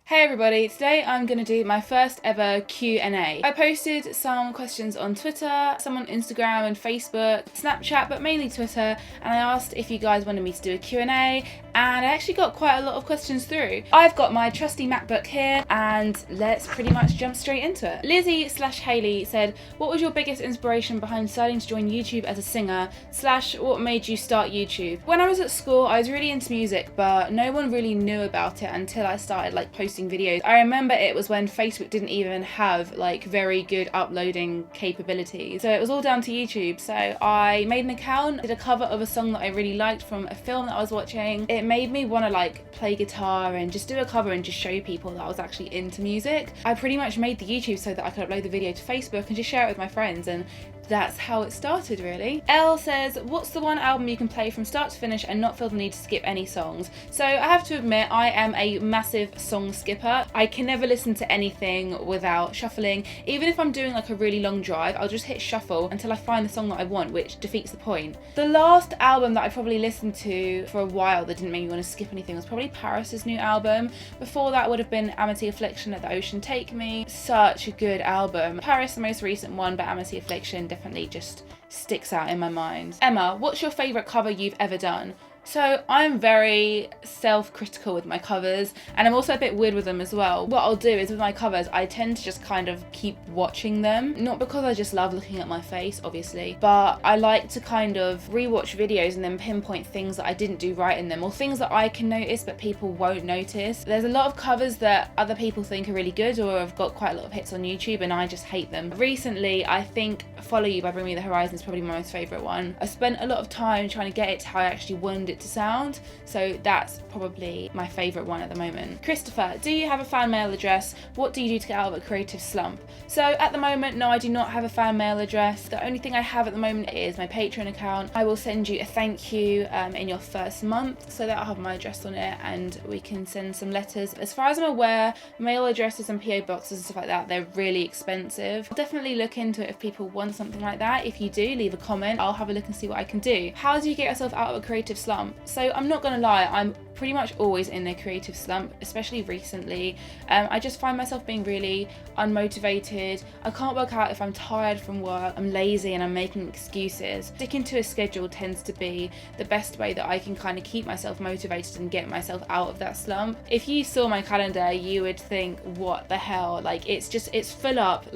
Hey everybody, today I'm going to do my first ever Q&A. I posted some questions on Twitter, some on Instagram and Facebook, Snapchat, but mainly Twitter, and I asked if you guys wanted me to do a Q&A, and I actually got quite a lot of questions through. I've got my trusty MacBook here, and let's pretty much jump straight into it. Lizzie/Haley said, what was your biggest inspiration behind deciding to join YouTube as a singer, / what made you start YouTube? When I was at school, I was really into music, but no one really knew about it until I started posting videos. I remember it was when Facebook didn't even have very good uploading capabilities, so it was all down to YouTube. So I made an account, did a cover of a song that I really liked from a film that I was watching. It made me want to play guitar and just do a cover and just show people that I was actually into music. I pretty much made the YouTube so that I could upload the video to Facebook and just share it with my friends, and that's how it started, really. Elle says, what's the one album you can play from start to finish and not feel the need to skip any songs? So I have to admit, I am a massive song skipper. I can never listen to anything without shuffling. Even if I'm doing a really long drive, I'll just hit shuffle until I find the song that I want, which defeats the point. The last album that I probably listened to for a while that didn't make me want to skip anything was probably Paris's new album. Before that would have been Amity Affliction, Let the Ocean Take Me. Such a good album. Paris, the most recent one, but Amity Affliction definitely just sticks out in my mind. Emma, what's your favourite cover you've ever done? So I'm very self-critical with my covers, and I'm also a bit weird with them as well. What I'll do is with my covers, I tend to just kind of keep watching them. Not because I just love looking at my face, obviously, but I like to kind of rewatch videos and then pinpoint things that I didn't do right in them, or things that I can notice but people won't notice. There's a lot of covers that other people think are really good or have got quite a lot of hits on YouTube, and I just hate them. Recently, I think Follow You by Bring Me the Horizon is probably my most favourite one. I spent a lot of time trying to get it to how I actually wanted it to sound, so that's probably my favourite one at the moment. Christopher, do you have a fan mail address? What do you do to get out of a creative slump? So at the moment, no, I do not have a fan mail address. The only thing I have at the moment is my Patreon account. I will send you a thank you in your first month, so that'll have my address on it and we can send some letters. As far as I'm aware, mail addresses and PO boxes and stuff like that, they're really expensive. I'll definitely look into it if people want something like that. If you do, leave a comment. I'll have a look and see what I can do. How do you get yourself out of a creative slump? So I'm not gonna lie, I'm pretty much always in a creative slump, especially recently. I just find myself being really unmotivated. I can't work out if I'm tired from work, I'm lazy, and I'm making excuses. Sticking to a schedule tends to be the best way that I can kind of keep myself motivated and get myself out of that slump. If you saw my calendar, you would think, what the hell? It's full up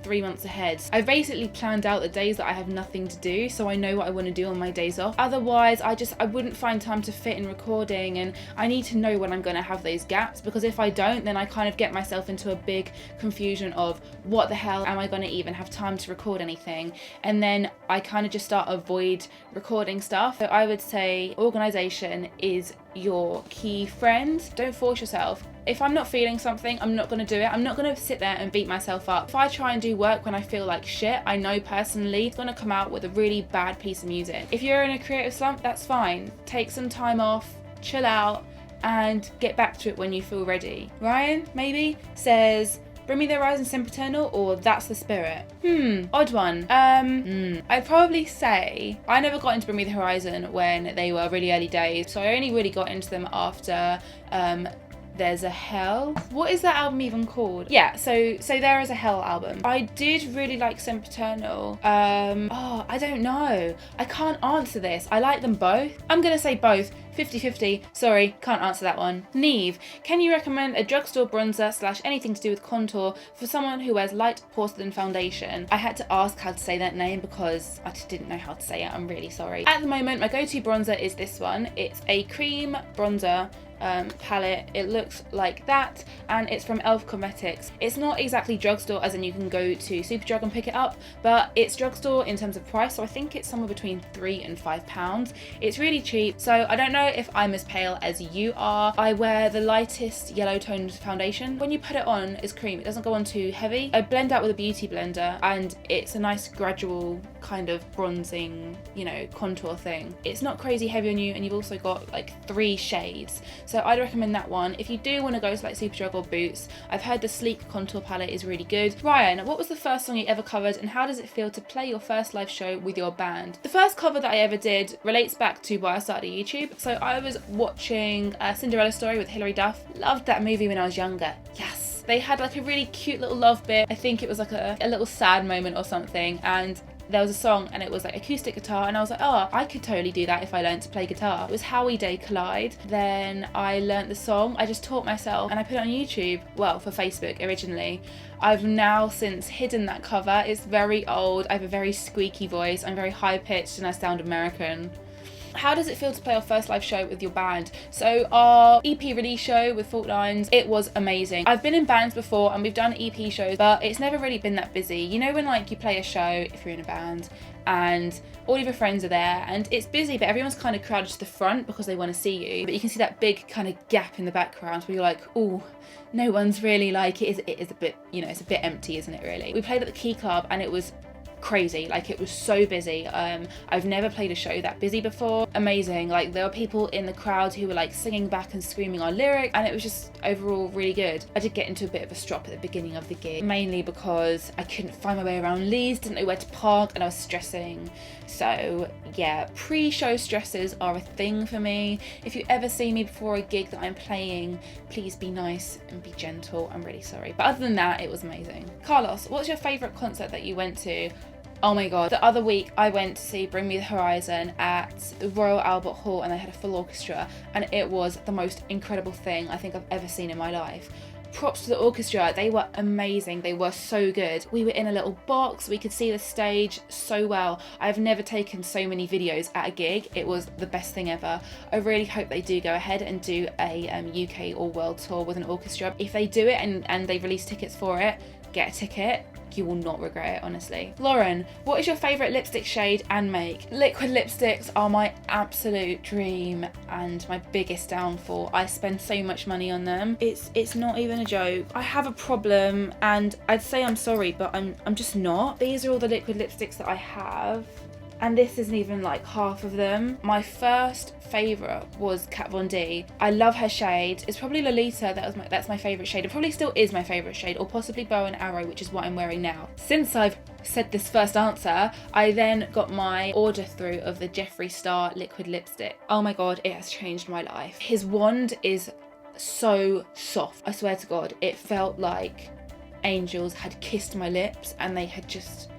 3 months ahead. I've basically planned out the days that I have nothing to do, so I know what I want to do on my days off. Otherwise, I wouldn't find time to fit in recording, and I need to know when I'm going to have those gaps, because if I don't, then I kind of get myself into a big confusion of what the hell am I going to even have time to record anything, and then I kind of just start avoid recording stuff. So I would say organisation is your key friend. Don't force yourself. If I'm not feeling something, I'm not going to do it. I'm not going to sit there and beat myself up. If I try and do work when I feel like shit, I know personally it's going to come out with a really bad piece of music. If you're in a creative slump, that's fine. Take some time off, chill out, and get back to it when you feel ready. Ryan, maybe, says, Bring Me the Horizon, Sempiternal, or That's the Spirit? Odd one. I'd probably say I never got into Bring Me the Horizon when they were really early days, so I only really got into them after There's a Hell. What is that album even called? Yeah, so There Is a Hell album. I did really like Sempiternal. I don't know. I can't answer this. I like them both. I'm gonna say both. 50-50. Sorry, can't answer that one. Neve, can you recommend a drugstore bronzer / anything to do with contour for someone who wears light porcelain foundation? I had to ask how to say that name because I just didn't know how to say it. I'm really sorry. At the moment, my go-to bronzer is this one. It's a cream bronzer palette. It looks like that, and it's from Elf Cosmetics. It's not exactly drugstore as in you can go to Superdrug and pick it up, but it's drugstore in terms of price, so I think it's somewhere between £3 and £5. It's really cheap. So I don't know if I'm as pale as you are. I wear the lightest yellow toned foundation. When you put it on as cream, it doesn't go on too heavy. I blend out with a beauty blender, and it's a nice gradual kind of bronzing, you know, contour thing. It's not crazy heavy on you, and you've also got like 3 shades. So I'd recommend that one. If you do want to go to like Superdrug or Boots, I've heard the Sleek contour palette is really good. Ryan, what was the first song you ever covered, and how does it feel to play your first live show with your band? The first cover that I ever did relates back to why I started YouTube. So I was watching Cinderella Story with Hilary Duff. Loved that movie when I was younger. Yes. They had like a really cute little love bit. I think it was like a little sad moment or something, and there was a song and it was like acoustic guitar, and I was like, oh, I could totally do that if I learned to play guitar. It was How We Day Collide. Then I learnt the song, I just taught myself, and I put it on YouTube, well, for Facebook originally. I've now since hidden that cover. It's very old. I have a very squeaky voice. I'm very high pitched and I sound American. How does it feel to play our first live show with your band? So our EP release show with Fault Lines, it was amazing. I've been in bands before and we've done EP shows, but it's never really been that busy. You know when like you play a show, if you're in a band, and all of your friends are there and it's busy, but everyone's kind of crowded to the front because they want to see you, but you can see that big kind of gap in the background where you're like, oh, no one's really like, it is a bit, you know, it's a bit empty, isn't it really? We played at the Key Club and it was crazy, like it was so busy. I've never played a show that busy before. Amazing. Like there were people in the crowd who were like singing back and screaming our lyrics, and it was just overall really good. I did get into a bit of a strop at the beginning of the gig, mainly because I couldn't find my way around Leeds, didn't know where to park, and I was stressing. So yeah, pre-show stresses are a thing for me. If you ever see me before a gig that I'm playing, please be nice and be gentle. I'm really sorry, but other than that, it was amazing. Carlos, what's your favourite concert that you went to? Oh my god, the other week I went to see Bring Me the Horizon at the Royal Albert Hall, and they had a full orchestra, and it was the most incredible thing I think I've ever seen in my life. Props to the orchestra, they were amazing, they were so good. We were in a little box, we could see the stage so well. I've never taken so many videos at a gig, it was the best thing ever. I really hope they do go ahead and do a UK or world tour with an orchestra. If they do it and they release tickets for it, get a ticket. You will not regret it, honestly. Lauren, what is your favourite lipstick shade and make? Liquid lipsticks are my absolute dream and my biggest downfall. I spend so much money on them. It's not even a joke. I have a problem, and I'd say I'm sorry, but I'm just not. These are all the liquid lipsticks that I have, and this isn't even like half of them. My first favourite was Kat Von D. I love her shade. It's probably Lolita, that's my favourite shade. It probably still is my favourite shade, or possibly Bow and Arrow, which is what I'm wearing now. Since I've said this first answer, I then got my order through of the Jeffree Star liquid lipstick. Oh my god, it has changed my life. His wand is so soft. I swear to god, it felt like angels had kissed my lips and they had just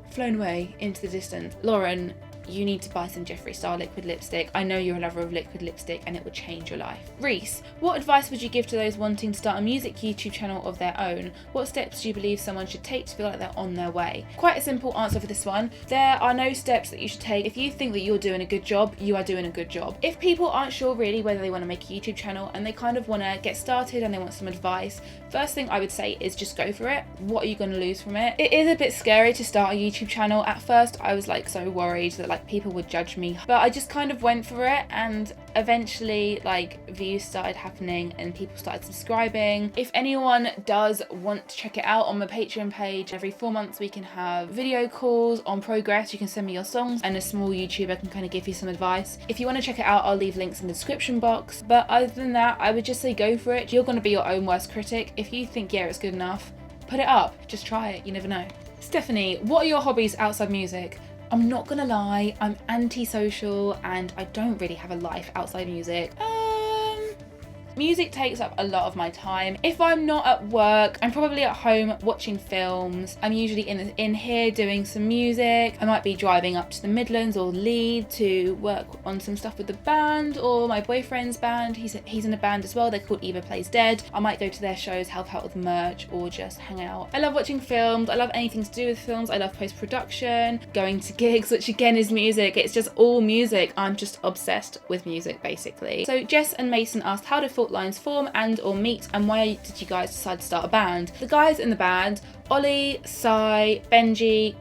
flown away into the distance. Lauren, you need to buy some Jeffree Star liquid lipstick. I know you're a lover of liquid lipstick and it will change your life. Reese, what advice would you give to those wanting to start a music YouTube channel of their own? What steps do you believe someone should take to feel like they're on their way? Quite a simple answer for this one. There are no steps that you should take. If you think that you're doing a good job, you are doing a good job. If people aren't sure really whether they want to make a YouTube channel and they kind of want to get started and they want some advice, first thing I would say is just go for it. What are you going to lose from it? It is a bit scary to start a YouTube channel. At first I was like so worried that like people would judge me, but I just kind of went for it, and eventually like views started happening and people started subscribing. If anyone does want to check it out, on my Patreon page every 4 months we can have video calls on progress. You can send me your songs and a small YouTuber can kind of give you some advice. If you want to check it out, I'll leave links in the description box, but other than that I would just say go for it. You're going to be your own worst critic. If you think yeah it's good enough, put it up, just try it, you never know. Stephanie, what are your hobbies outside music? I'm not gonna lie, I'm antisocial and I don't really have a life outside music. Music takes up a lot of my time. If I'm not at work, I'm probably at home watching films. I'm usually in here doing some music. I might be driving up to the Midlands or Leeds to work on some stuff with the band or my boyfriend's band. He's in a band as well. They're called Eva Plays Dead. I might go to their shows, help out with merch, or just hang out. I love watching films. I love anything to do with films. I love post-production, going to gigs, which again is music. It's just all music. I'm just obsessed with music basically. So Jess and Mason asked, how did Fault Lines form and or meet, and why did you guys decide to start a band? The guys in the band, Ollie, Sai, Benji,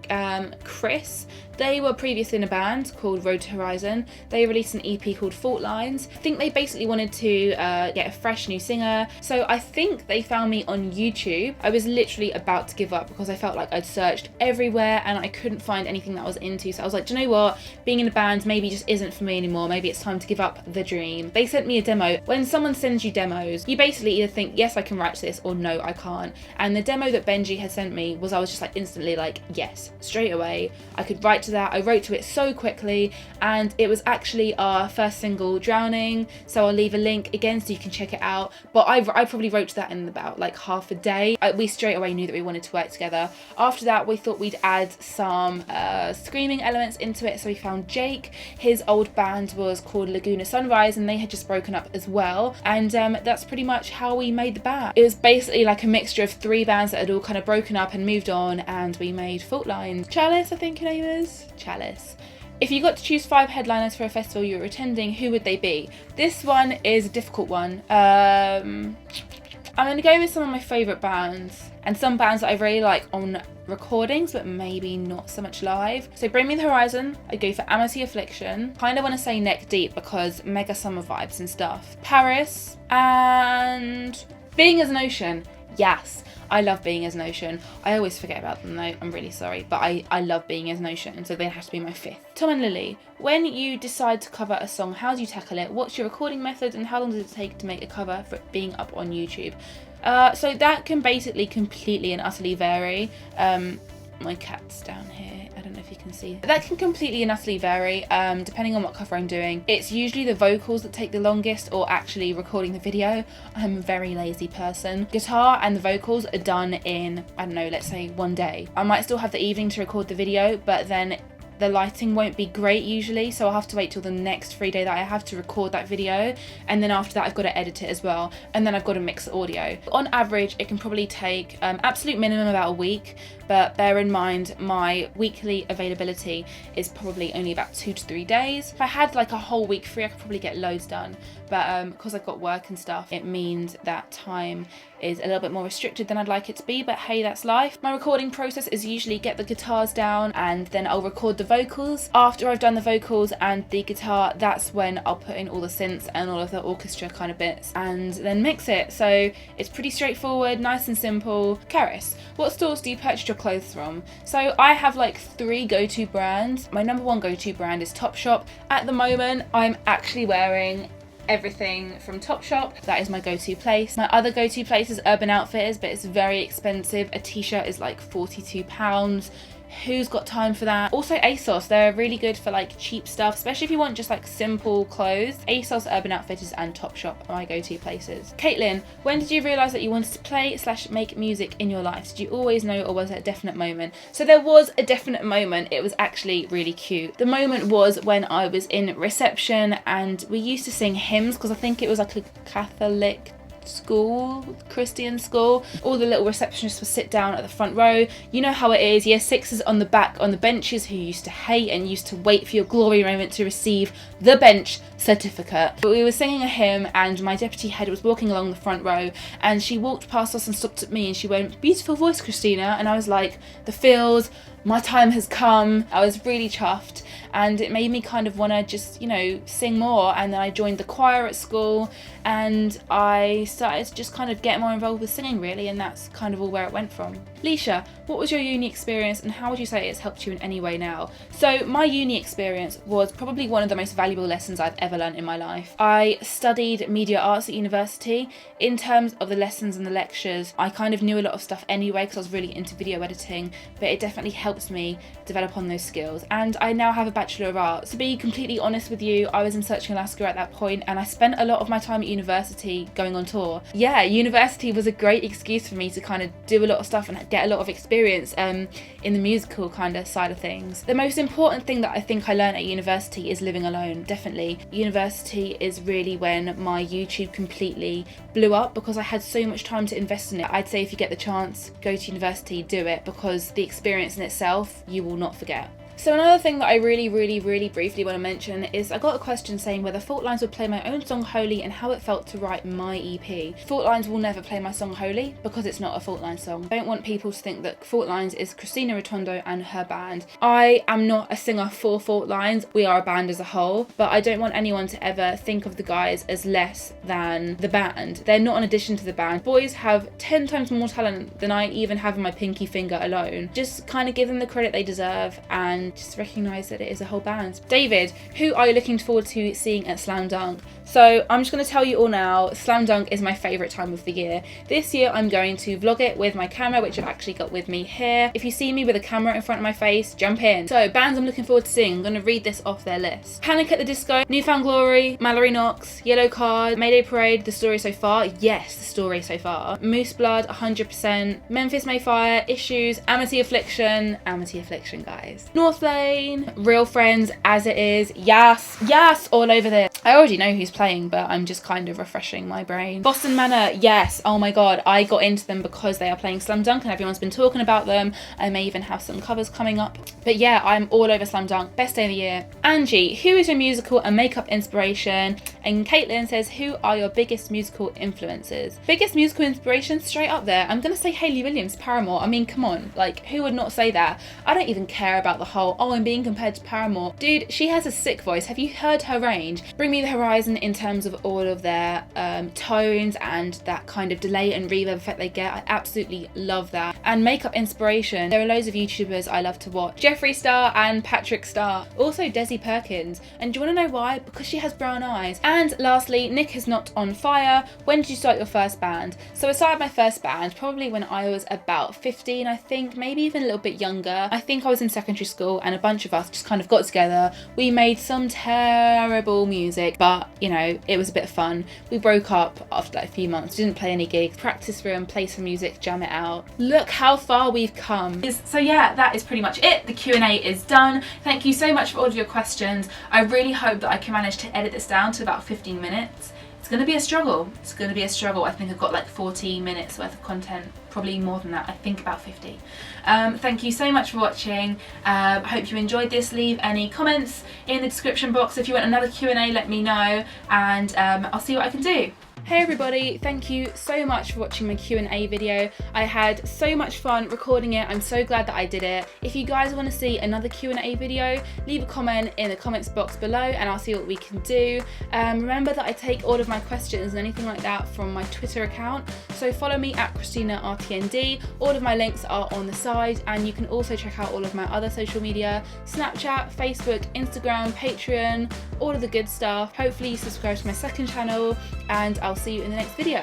Chris, They were previously in a band called Rotondo. They released an EP called Fault Lines. I think they basically wanted to get a fresh new singer. So I think they found me on YouTube. I was literally about to give up because I felt like I'd searched everywhere and I couldn't find anything that I was into. So I was like, do you know what? Being in a band maybe just isn't for me anymore. Maybe it's time to give up the dream. They sent me a demo. When someone sends you demos, you basically either think, yes, I can write to this, or no, I can't. And the demo that Benji had sent me was, I was just like instantly like, yes, straight away. I could write to that. I wrote to it so quickly, and it was actually our first single, Drowning. So I'll leave a link again so you can check it out. But I probably wrote to that in about like half a day. We straight away knew that we wanted to work together. After that, we thought we'd add some screaming elements into it. So we found Jake. His old band was called Laguna Sunrise, and they had just broken up as well. And that's pretty much how we made the band. It was basically like a mixture of 3 bands that had all kind of broken up and moved on, and we made Fault Lines. Chalice, I think your name is? Chalice. If you got to choose 5 headliners for a festival you were attending, who would they be? This one is a difficult one. I'm going to go with some of my favourite bands, and some bands that I really like on recordings but maybe not so much live. So Bring Me the Horizon, I'd go for Amity Affliction. Kind of want to say Neck Deep because mega summer vibes and stuff. Paris, and Being as an Ocean. Yes, I love Being as an Ocean. I always forget about them though, I'm really sorry, but I love Being as an Ocean, so they have to be my 5th. Tom and Lily, when you decide to cover a song, how do you tackle it? What's your recording method, and how long does it take to make a cover for it being up on YouTube? So that can basically completely and utterly vary. My cat's down here. I don't know if you can see. That can completely and utterly vary depending on what cover I'm doing. It's usually the vocals that take the longest, or actually recording the video. I'm a very lazy person. Guitar and the vocals are done in, I don't know, let's say 1 day. I might still have the evening to record the video, but then the lighting won't be great usually, so I'll have to wait till the next free day that I have to record that video, and then after that I've got to edit it as well, and then I've got to mix the audio. On average it can probably take absolute minimum about a week, but bear in mind my weekly availability is probably only about 2 to 3 days. If I had like a whole week free I could probably get loads done, but because I've got work and stuff, it means that time is a little bit more restricted than I'd like it to be, but hey, that's life. My recording process is usually get the guitars down, and then I'll record the vocals. After I've done the vocals and the guitar, that's when I'll put in all the synths and all of the orchestra kind of bits, and then mix it. So it's pretty straightforward, nice and simple. Karis, what stores do you purchase your clothes from? So I have like 3 go-to brands. My number 1 go-to brand is Topshop. At the moment, I'm actually wearing everything from Topshop. That is my go-to place. My other go-to place is Urban Outfitters, but it's very expensive. A t-shirt is like £42. Who's got time for that? Also ASOS, they're really good for like cheap stuff, especially if you want just like simple clothes. ASOS, Urban Outfitters and Topshop are my go-to places. Caitlin, when did you realise that you wanted to play / make music in your life? Did you always know, or was it a definite moment? So there was a definite moment. It was actually really cute. The moment was when I was in reception and we used to sing hymns, because I think it was like a Catholic school, Christian school. All the little receptionists would sit down at the front row. You know how it is, year 6s on the back on the benches, who used to hate and used to wait for your glory moment to receive the bench certificate. But we were singing a hymn and my deputy head was walking along the front row, and she walked past us and stopped at me and she went, "Beautiful voice, Christina." And I was like, the feels, my time has come. I was really chuffed, and it made me kind of want to just, you know, sing more. And then I joined the choir at school and I started to just kind of get more involved with singing really, and that's kind of all where it went from. Leisha, what was your uni experience and how would you say it's helped you in any way now? So my uni experience was probably one of the most valuable lessons I've ever learned in my life. I studied media arts at university. In terms of the lessons and the lectures, I kind of knew a lot of stuff anyway because I was really into video editing, but it definitely helps me develop on those skills. And I now have a Bachelor of Arts. To be completely honest with you, I was in Searching Alaska at that point and I spent a lot of my time at university going on tour. Yeah, university was a great excuse for me to kind of do a lot of stuff and get a lot of experience in the musical kind of side of things. The most important thing that I think I learned at university is living alone, definitely. University is really when my YouTube completely blew up because I had so much time to invest in it. I'd say if you get the chance, go to university, do it, because the experience in itself you will not forget. So another thing that I really briefly want to mention is I got a question saying whether Fault Lines would play my own song Holy and how it felt to write my EP. Fault Lines will never play my song Holy because it's not a Fault Lines song. I don't want people to think that Fault Lines is Christina Rotondo and her band. I am not a singer for Fault Lines. We are a band as a whole, but I don't want anyone to ever think of the guys as less than the band. They're not an addition to the band. Boys have 10 times more talent than I even have in my pinky finger alone. Just kind of give them the credit they deserve and just recognise that it is a whole band. David, who are you looking forward to seeing at Slam Dunk? So I'm just going to tell you all now, Slam Dunk is my favourite time of the year. This year I'm going to vlog it with my camera, which I've actually got with me here. If you see me with a camera in front of my face, jump in. So bands I'm looking forward to seeing, I'm going to read this off their list. Panic at the Disco, Newfound Glory, Mallory Knox, Yellow Card, Mayday Parade, The Story So Far, yes, The Story So Far, Moose Blood, 100%, Memphis Mayfire, Issues, Amity Affliction guys, North Lane, Real Friends, As It Is, yes, all over this. I already know who's playing, but I'm just kind of refreshing my brain. Boston Manor, yes, oh my god, I got into them because they are playing Slam Dunk and everyone's been talking about them. I may even have some covers coming up, but yeah, I'm all over Slam Dunk, best day of the year. Angie, who is your musical and makeup inspiration? And Caitlin says, who are your biggest musical influences? Biggest musical inspiration, straight up there, I'm gonna say Hayley Williams, Paramore. I mean, come on, like, who would not say that? I don't even care about the whole, oh, I'm being compared to Paramore. Dude, she has a sick voice. Have you heard her range? Bring Me the Horizon in terms of all of their tones and that kind of delay and reverb effect they get. I absolutely love that. And makeup inspiration, there are loads of YouTubers I love to watch. Jeffree Star and Patrick Star. Also Desi Perkins. And do you want to know why? Because she has brown eyes. And lastly, Nick is not on fire. When did you start your first band? So I started my first band probably when I was about 15, I think, maybe even a little bit younger. I think I was in secondary school and a bunch of us just kind of got together. We made some terrible music, but you know, it was a bit of fun. We broke up after like a few months, didn't play any gigs, practice room, play some music, jam it out. Look how far we've come. So yeah, that is pretty much it. The Q&A is done. Thank you so much for all of your questions. I really hope that I can manage to edit this down to about 15 minutes. It's going to be a struggle. It's going to be a struggle. I think I've got like 40 minutes worth of content, probably more than that. I think about 50. Thank you so much for watching. I hope you enjoyed this. Leave any comments in the description box. If you want another Q&A, let me know, and I'll see what I can do. Hey everybody, thank you so much for watching my Q&A video. I had so much fun recording it. I'm so glad that I did it. If you guys want to see another Q&A video, leave a comment in the comments box below and I'll see what we can do. Remember that I take all of my questions and anything like that from my Twitter account, so follow me at christinartnd. All of my links are on the side, and you can also check out all of my other social media: Snapchat, Facebook, Instagram, Patreon, all of the good stuff. Hopefully you subscribe to my second channel, and I'll see you in the next video.